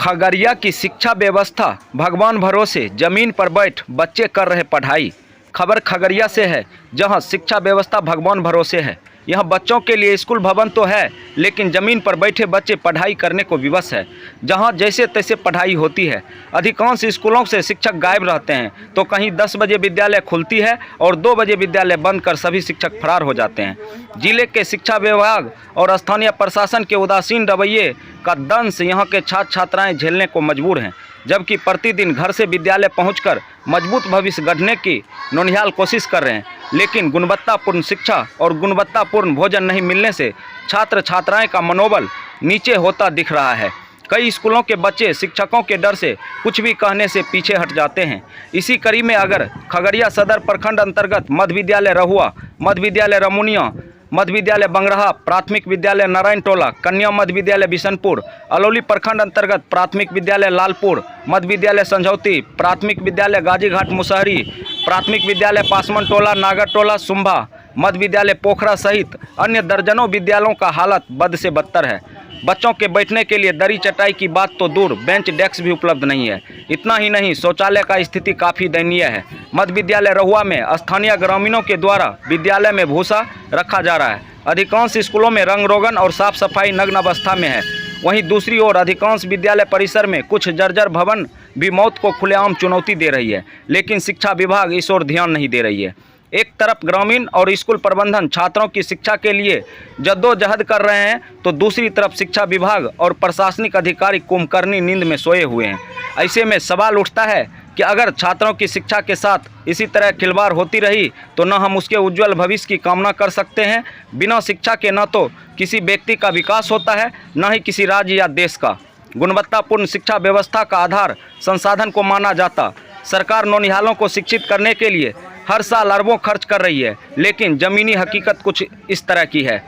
खगड़िया की शिक्षा व्यवस्था भगवान भरोसे, जमीन पर बैठ बच्चे कर रहे पढ़ाई। खबर खगड़िया से है, जहां शिक्षा व्यवस्था भगवान भरोसे है। यहां बच्चों के लिए स्कूल भवन तो है, लेकिन ज़मीन पर बैठे बच्चे पढ़ाई करने को विवश है। जहां जैसे तैसे पढ़ाई होती है। अधिकांश स्कूलों से शिक्षक गायब रहते हैं, तो कहीं 10 बजे विद्यालय खुलती है और 2 बजे विद्यालय बंद कर सभी शिक्षक फरार हो जाते हैं। जिले के शिक्षा विभाग और स्थानीय प्रशासन के उदासीन रवैये का दंश यहां के छात्र छात्राएं झेलने को मजबूर हैं, जबकि प्रतिदिन घर से विद्यालय पहुंचकर मजबूत भविष्य गढ़ने की नौनिहाल कोशिश कर रहे हैं। लेकिन गुणवत्तापूर्ण शिक्षा और गुणवत्तापूर्ण भोजन नहीं मिलने से छात्र छात्राएं का मनोबल नीचे होता दिख रहा है। कई स्कूलों के बच्चे शिक्षकों के डर से कुछ भी कहने से पीछे हट जाते हैं। इसी कड़ी में अगर खगड़िया सदर प्रखंड अंतर्गत मध्य विद्यालय रहुआ, मध्य विद्यालय रमुनिया, मध्य विद्यालय बंगरहा, प्राथमिक विद्यालय नारायण टोला, कन्या मध्य विद्यालय बिशनपुर, अलौली प्रखंड अंतर्गत प्राथमिक विद्यालय लालपुर, मध्य विद्यालय संझौती, प्राथमिक विद्यालय गाजीघाट मुसहरी, प्राथमिक विद्यालय पासमन टोला, नागर टोला, सुंभा, मध्य विद्यालय पोखरा सहित अन्य दर्जनों विद्यालयों का हालत बद से बदतर है। बच्चों के बैठने के लिए दरी चटाई की बात तो दूर, बेंच डेस्क भी उपलब्ध नहीं है। इतना ही नहीं, शौचालय का स्थिति काफ़ी दयनीय है। मध्य विद्यालय रहुआ में स्थानीय ग्रामीणों के द्वारा विद्यालय में भूसा रखा जा रहा है। अधिकांश स्कूलों में रंग रोगन और साफ सफाई नग्न अवस्था में है। वहीं दूसरी ओर अधिकांश विद्यालय परिसर में कुछ जर्जर भवन भी मौत को खुलेआम चुनौती दे रही है, लेकिन शिक्षा विभाग इस ओर ध्यान नहीं दे रही है। एक तरफ ग्रामीण और स्कूल प्रबंधन छात्रों की शिक्षा के लिए जद्दोजहद कर रहे हैं, तो दूसरी तरफ शिक्षा विभाग और प्रशासनिक अधिकारी कुंभकर्णी नींद में सोए हुए हैं। ऐसे में सवाल उठता है कि अगर छात्रों की शिक्षा के साथ इसी तरह खिलवाड़ होती रही तो न हम उसके उज्जवल भविष्य की कामना कर सकते हैं। बिना शिक्षा के न तो किसी व्यक्ति का विकास होता है, न ही किसी राज्य या देश का। गुणवत्तापूर्ण शिक्षा व्यवस्था का आधार संसाधन को माना जाता। सरकार नौनिहालों को शिक्षित करने के लिए हर साल अरबों खर्च कर रही है, लेकिन ज़मीनी हकीकत कुछ इस तरह की है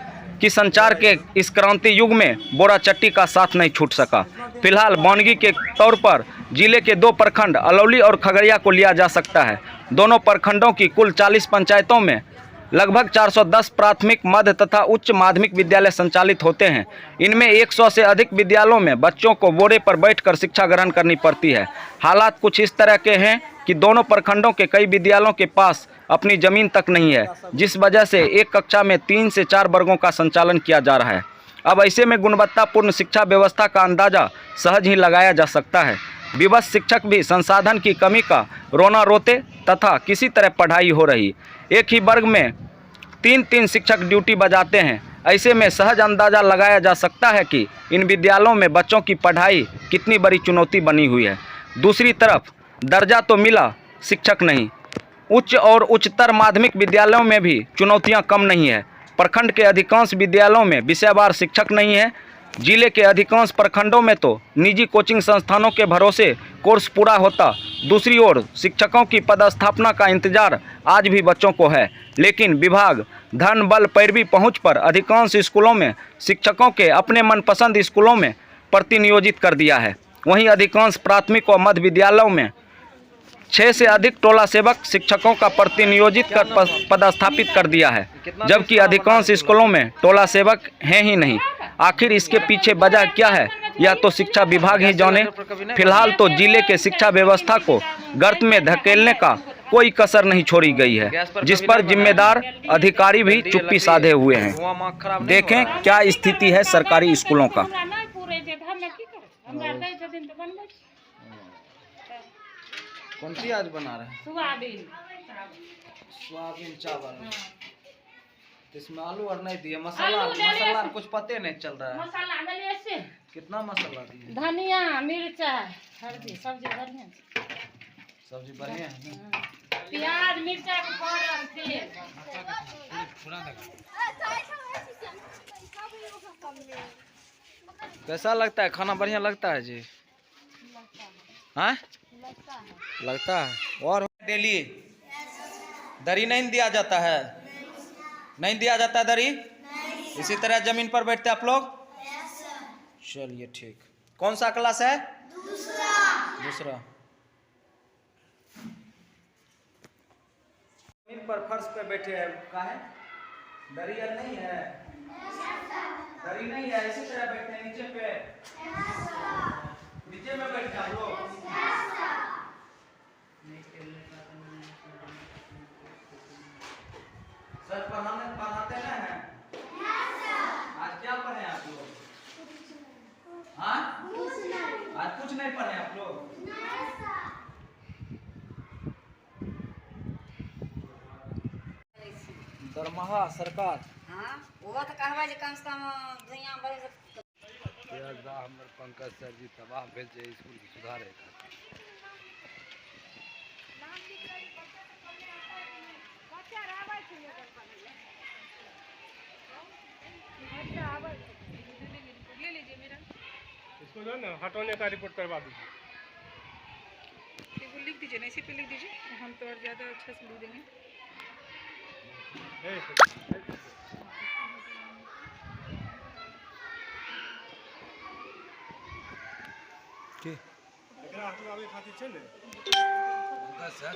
कि संचार के इस क्रांति युग में बोरा चट्टी का साथ नहीं छूट सका। फिलहाल बानगी के तौर पर जिले के 2 प्रखंड अलौली और खगड़िया को लिया जा सकता है। दोनों प्रखंडों की कुल 40 पंचायतों में लगभग 410 प्राथमिक, मध्य तथा उच्च माध्यमिक विद्यालय संचालित होते हैं। इनमें 100 से अधिक विद्यालयों में बच्चों को बोरे पर बैठकर शिक्षा ग्रहण करनी पड़ती है। हालात कुछ इस तरह के हैं कि दोनों प्रखंडों के कई विद्यालयों के पास अपनी ज़मीन तक नहीं है, जिस वजह से एक कक्षा में 3 से 4 वर्गों का संचालन किया जा रहा है। अब ऐसे में गुणवत्तापूर्ण शिक्षा व्यवस्था का अंदाज़ा सहज ही लगाया जा सकता है। विवश शिक्षक भी संसाधन की कमी का रोना रोते तथा किसी तरह पढ़ाई हो रही। एक ही वर्ग में 3-3 शिक्षक ड्यूटी बजाते हैं। ऐसे में सहज अंदाज़ा लगाया जा सकता है कि इन विद्यालयों में बच्चों की पढ़ाई कितनी बड़ी चुनौती बनी हुई है। दूसरी तरफ दर्जा तो मिला, शिक्षक नहीं। उच्च और उच्चतर माध्यमिक विद्यालयों में भी चुनौतियां कम नहीं है। प्रखंड के अधिकांश विद्यालयों में विषयवार शिक्षक नहीं है। जिले के अधिकांश प्रखंडों में तो निजी कोचिंग संस्थानों के भरोसे कोर्स पूरा होता। दूसरी ओर शिक्षकों की पदस्थापना का इंतजार आज भी बच्चों को है, लेकिन विभाग धन बल पैरवी पहुंच पर अधिकांश स्कूलों में शिक्षकों के अपने मनपसंद स्कूलों में प्रतिनियोजित कर दिया है। वहीं अधिकांश प्राथमिक और मध्य विद्यालयों में 6 से अधिक टोला सेवक शिक्षकों का प्रतिनियोजित कर पदस्थापित कर दिया है, जबकि अधिकांश स्कूलों में टोला सेवक हैं ही नहीं। आखिर इसके पीछे वजह क्या है, या तो शिक्षा विभाग ही जाने। फिलहाल तो जिले के शिक्षा व्यवस्था को गर्त में धकेलने का कोई कसर नहीं छोड़ी गई है, जिस पर जिम्मेदार अधिकारी भी चुप्पी साधे हुए हैं। देखें क्या स्थिति है सरकारी स्कूलों का। कौन सी आज बना रहे हैं? सोयाबीन चावल। इसमें आलू और नहीं दिए, मसाला कुछ पते नहीं चल रहा है। मसाला डालिए से। कितना मसाला दिए? धनिया, मिर्चा, हल्दी, सब्जी बढ़िया। सब्जी बढ़िया है ना? प्याज, मिर्चा के पाउडर, तेल। कैसा लगता है खाना? बढ़िया लगता है जी? हाँ लगता है। और डेली दरी नहीं दिया जाता है? नहीं दिया जाता है दरी? इसी तरह जमीन पर बैठते आप लोग? चलिए ठीक। कौन सा क्लास है? दूसरा। जमीन पर फर्श पे बैठे हैं, का है? दरी नहीं है? दरी नहीं है, इसी तरह बैठते हैं नीचे पे। नीचे आज कुछ नहीं पढ़े आप लोग? दरमाहा सरकार हाँ वो तो कहवा जे कम से कम दुनिया भर से हमर पंकज सर जी तबाह भेल छै स्कूल के सुधारे इसको जो है ना हटाने का रिपोर्ट करवा दीजिए। वो लिख दीजिए ना इसी पे लिख दीजिए हम तो और ज़्यादा अच्छा से लिख देंगे। एकरा हटवावे खातिर छै ने सर